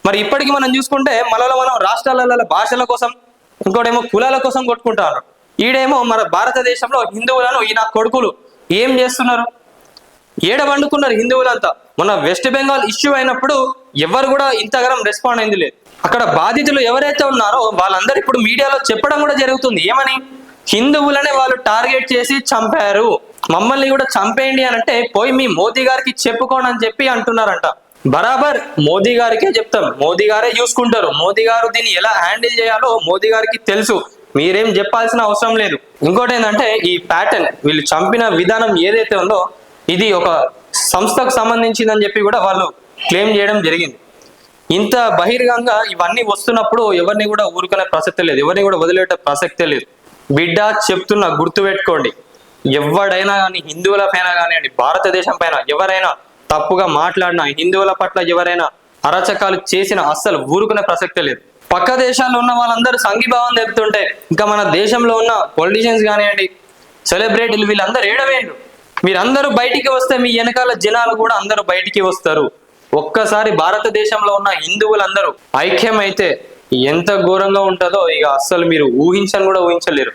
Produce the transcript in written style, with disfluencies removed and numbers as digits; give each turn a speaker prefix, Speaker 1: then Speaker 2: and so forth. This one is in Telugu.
Speaker 1: మరి ఇప్పటికి మనం చూసుకుంటే మనలో మనం రాష్ట్రాలలో భాషల కోసం, ఇంకోటేమో కులాల కోసం కొట్టుకుంటారు. ఈడేమో మన భారతదేశంలో హిందువులను ఈయన కొడుకులు ఏం చేస్తున్నారు, ఏడ వండుకున్నారు హిందువులంతా. మొన్న వెస్ట్ బెంగాల్ ఇష్యూ అయినప్పుడు ఎవరు కూడా ఇంతగానం రెస్పాండ్ అయింది లేదు. అక్కడ బాధితులు ఎవరైతే ఉన్నారో వాళ్ళందరూ ఇప్పుడు మీడియాలో చెప్పడం కూడా జరుగుతుంది. ఏమని? హిందువులనే వాళ్ళు టార్గెట్ చేసి చంపారు, మమ్మల్ని కూడా చంపేయండి అని అంటే పోయి మీ మోదీ గారికి చెప్పుకోండి అని చెప్పి అంటున్నారంట. బరాబర్ మోదీ గారికే చెప్తాం, మోదీ గారే చూసుకుంటారు. మోదీ గారు దీన్ని ఎలా హ్యాండిల్ చేయాలో మోదీ గారికి తెలుసు, మీరేం చెప్పాల్సిన అవసరం లేదు. ఇంకోటి ఏంటంటే ఈ ప్యాటర్న్, వీళ్ళు చంపిన విధానం ఏదైతే ఉందో ఇది ఒక సంస్థకు సంబంధించిందని చెప్పి కూడా వాళ్ళు క్లెయిమ్ చేయడం జరిగింది. ఇంత బహిర్గంగా ఇవన్నీ వస్తున్నప్పుడు ఎవరిని కూడా ఊరుకునే ప్రసక్తే లేదు, ఎవరిని కూడా వదిలేట ప్రసక్తే లేదు. బిడ్డ చెప్తున్నా, గుర్తుపెట్టుకోండి, ఎవడైనా కానీ హిందువుల పైన కానివ్వండి, భారతదేశం పైన ఎవరైనా తప్పుగా మాట్లాడినా, హిందువుల పట్ల ఎవరైనా అరాచకాలు చేసిన అస్సలు ఊరుకునే ప్రసక్తే లేదు. పక్క దేశాల్లో ఉన్న వాళ్ళందరూ సంఘీభావం తెలుపుతుంటే ఇంకా మన దేశంలో ఉన్న పొలిటీషియన్స్ కానివ్వండి, సెలబ్రిటీలు వీళ్ళందరూ ఏడవేయండు. మీరందరూ బయటికి వస్తే మీ వెనకాల జనాలు కూడా అందరూ బయటికి వస్తారు. ఒక్కసారి భారతదేశంలో ఉన్న హిందువులందరూ ఐక్యమైతే ఎంత ఘోరంగా ఉంటుందో ఇక అస్సలు మీరు ఊహించని కూడా ఊహించలేరు.